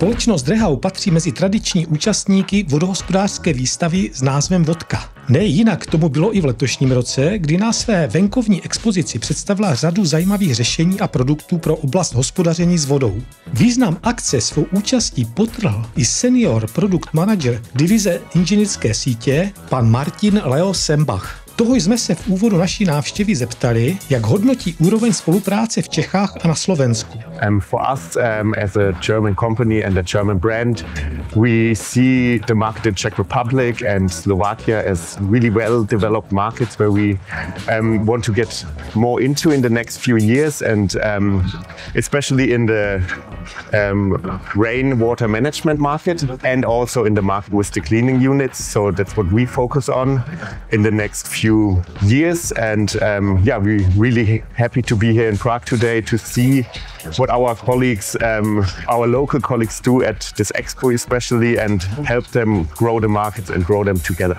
Společnost Rehau patří mezi tradiční účastníky vodohospodářské výstavy s názvem Vodka. Ne jinak tomu bylo i v letošním roce, kdy na své venkovní expozici představila řadu zajímavých řešení a produktů pro oblast hospodaření s vodou. Význam akce svou účastí podtrhl i senior produkt manager divize inženýrské sítě pan Martin Leo Sembach. Toho jsme se v úvodu naší návštěvy zeptali, jak hodnotí úroveň spolupráce v Čechách a na Slovensku. For us, as a German company and a German brand, we see the market in Czech Republic and Slovakia as really well-developed markets where we want to get more into in the next few years, and especially in the rainwater management market and also in the market with the cleaning units. So that's what we focus on in the next few years, and we're really happy to be here in Prague today to see what our colleagues, our local colleagues do at this expo especially, and help them grow the markets and grow them together.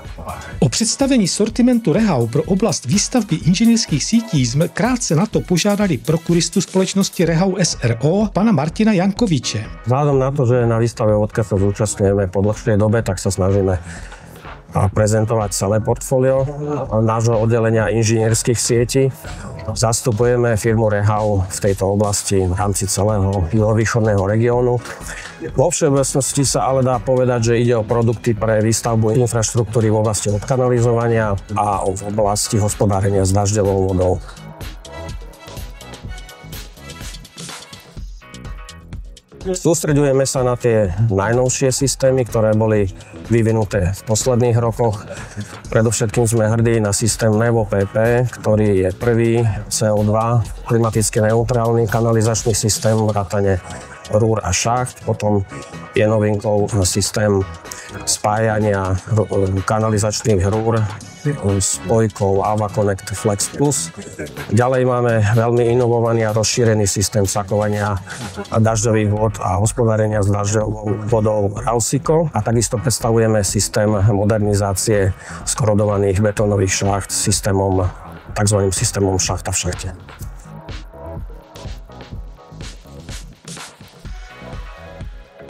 O představení sortimentu Rehau pro oblast výstavby inženýrských sítí jsme krátce na to požádali prokuristu společnosti Rehau SRO, pana Martina Jankoviče. Vzhľadom na to, že na výstave Vodka sa zúčastňujeme po dlhšej dobe, tak sa snažíme prezentovať celé portfólio nášho oddelenia inžinierských sietí. Zastupujeme firmu Rehau v tejto oblasti v rámci celého juhovýchodného regiónu. Vo všeobecnosti sa ale dá povedať, že ide o produkty pre výstavbu infraštruktúry v oblasti odkanalizovania a v oblasti hospodárenia s dažďovou vodou. Sústreďujeme sa na tie najnovšie systémy, ktoré boli vyvinuté v posledných rokoch. Predovšetkým sme hrdí na systém Nevo PP, ktorý je prvý CO2 klimaticky neutrálny kanalizačný systém vrátane rúr a šacht. Potom je novinkou systém spájania kanalizačných rúr spojkou AvaConnect Flex Plus. Ďalej máme veľmi inovovaný a rozšírený systém sakovania dažďových vod a hospodárenia s dažďovou vodou Rausico. A takisto predstavujeme systém modernizácie skorodovaných betónových šacht systémom, takzvaným systémom šachta v šachte.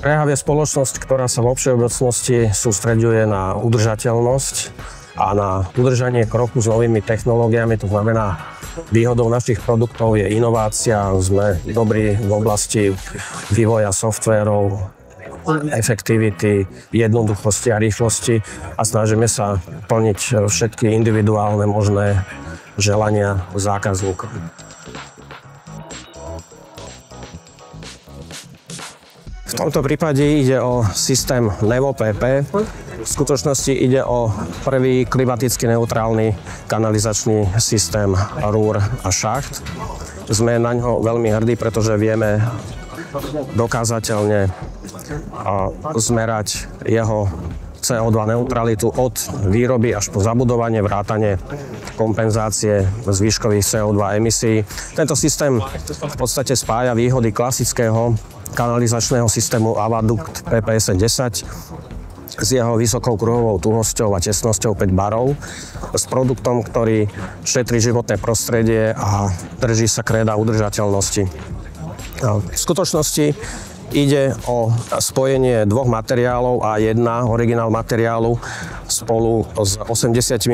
Rehau je spoločnosť, ktorá sa vo všeobecnosti sústreďuje na udržateľnosť a na udržanie kroku s novými technológiami. To znamená, výhodou našich produktov je inovácia. Sme dobrí v oblasti vývoja softverov, efektivity, jednoduchosti a rýchlosti a snažíme sa plniť všetky individuálne možné želania zákazníkov. V tomto prípade ide o systém Nevo PP. V skutočnosti ide o prvý klimaticky neutrálny kanalizačný systém rúr a šacht. Sme na ňo veľmi hrdí, pretože vieme dokázateľne zmerať jeho CO2 neutralitu od výroby až po zabudovanie, vrátane kompenzácie zvyškových CO2 emisí. Tento systém v podstate spája výhody klasického kanalizačného systému Avaduct PPS10 s jeho vysokou kruhovou tuhosťou a tesnosťou 5 barov, s produktom, ktorý šetrí životné prostredie a drží sa kréda udržateľnosti. V skutočnosti ide o spojenie dvoch materiálov a jedna originál materiálu spolu s 80%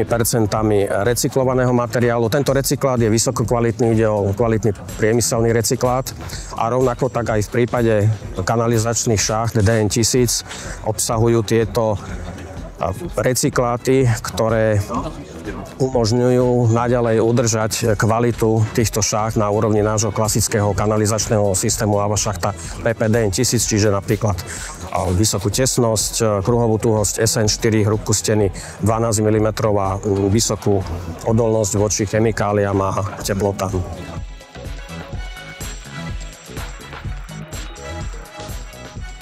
recyklovaného materiálu. Tento recyklát je vysoko kvalitný, ide o kvalitný priemyselný recyklát a rovnako tak aj v prípade kanalizačných šacht DN1000 obsahujú tieto recykláty, ktoré umožňujú naďalej udržať kvalitu týchto šacht na úrovni nášho klasického kanalizačného systému AvaŠachta PPDN 1000, čiže napríklad vysokú tesnosť, kruhovú tuhosť SN4, hrúbku steny 12 mm a vysokú odolnosť voči chemikáliám a teplotám.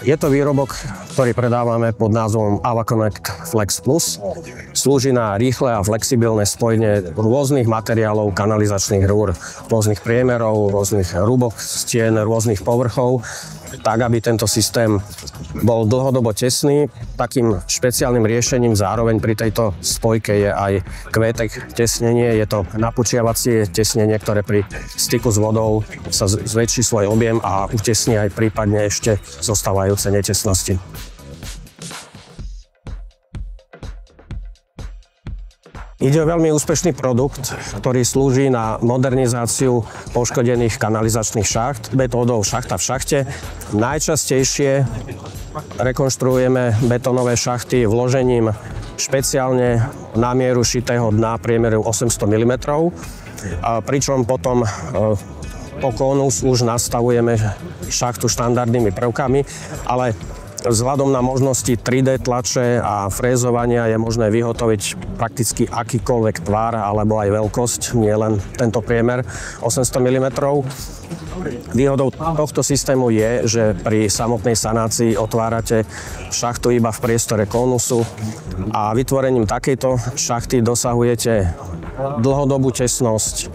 Je to výrobok, ktorý predávame pod názvom AvaConnect Flex Plus. Z slúži na rýchle a flexibilné spojenie rôznych materiálov, kanalizačných rúr, rôznych priemerov, rôznych rúbok stien, rôznych povrchov, tak, aby tento systém bol dlhodobo tesný. Takým špeciálnym riešením zároveň pri tejto spojke je aj QTEC tesnenie. Je to napučiavacie tesnenie, ktoré pri styku s vodou sa zväčší svoj objem a utesní aj prípadne ešte zostávajúce netesnosti. Ide o veľmi úspešný produkt, ktorý slúži na modernizáciu poškodených kanalizačných šacht metódou šachta v šachte. Najčastejšie rekonštruujeme betónové šachty vložením špeciálne na mieru šitého dna priemeru 800 mm, pričom potom po konus už nastavujeme šachtu štandardnými prvkami, ale vzhľadom na možnosti 3D tlače a frézovania je možné vyhotoviť prakticky akýkoľvek tvar alebo aj veľkosť, nie len tento priemer 800 mm. Výhodou tohto systému je, že pri samotnej sanácii otvárate šachtu iba v priestore konusu a vytvorením takejto šachty dosahujete dlhodobú tesnosť,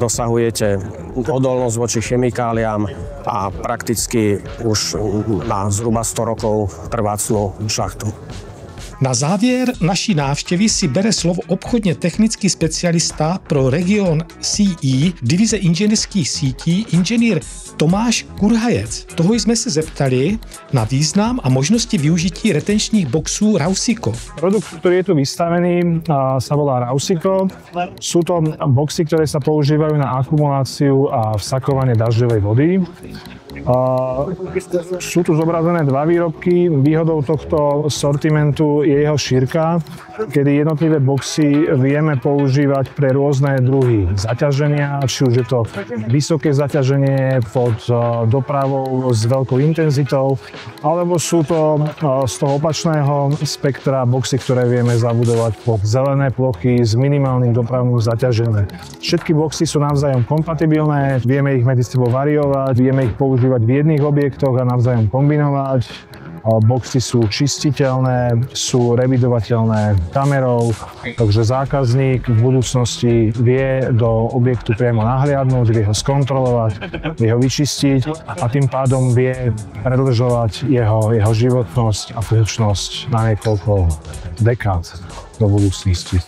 dosahujete odolnosť voči chemikáliám a prakticky už na zhruba 100 rokov trvácnú šachtu. Na závěr naší návštěvy si bere slovo obchodně technický specialista pro region CE divize inženýrských sítí inženýr Tomáš Kurhajec. Toho jsme se zeptali na význam a možnosti využití retenčních boxů Rausico. Produkt, ktorý je tu vystavený, sa volá Rausico. Sú to boxy, ktoré sa používajú na akumuláciu a vsakovanie dažďovej vody. Sú tu zobrazené dva výrobky. Výhodou tohto sortimentu je jeho šírka, kedy jednotlivé boxy vieme používať pre rôzne druhy zaťaženia, či už je to vysoké zaťaženie pod dopravou s veľkou intenzitou, alebo sú to z toho opačného spektra boxy, ktoré vieme zabudovať pod zelené plochy s minimálnym dopravným zaťažením. Všetky boxy sú navzájom kompatibilné, vieme ich medzi sebou variovať, vieme ich používať v jedných objektoch a navzájom kombinovať. Boxy sú čistiteľné, sú revidovateľné kamerou, takže zákazník v budúcnosti vie do objektu priamo nahliadnúť, vie ho skontrolovať, vie ho vyčistiť a tým pádom vie predĺžovať jeho životnosť a funkčnosť na niekoľko dekád do budúcnosti.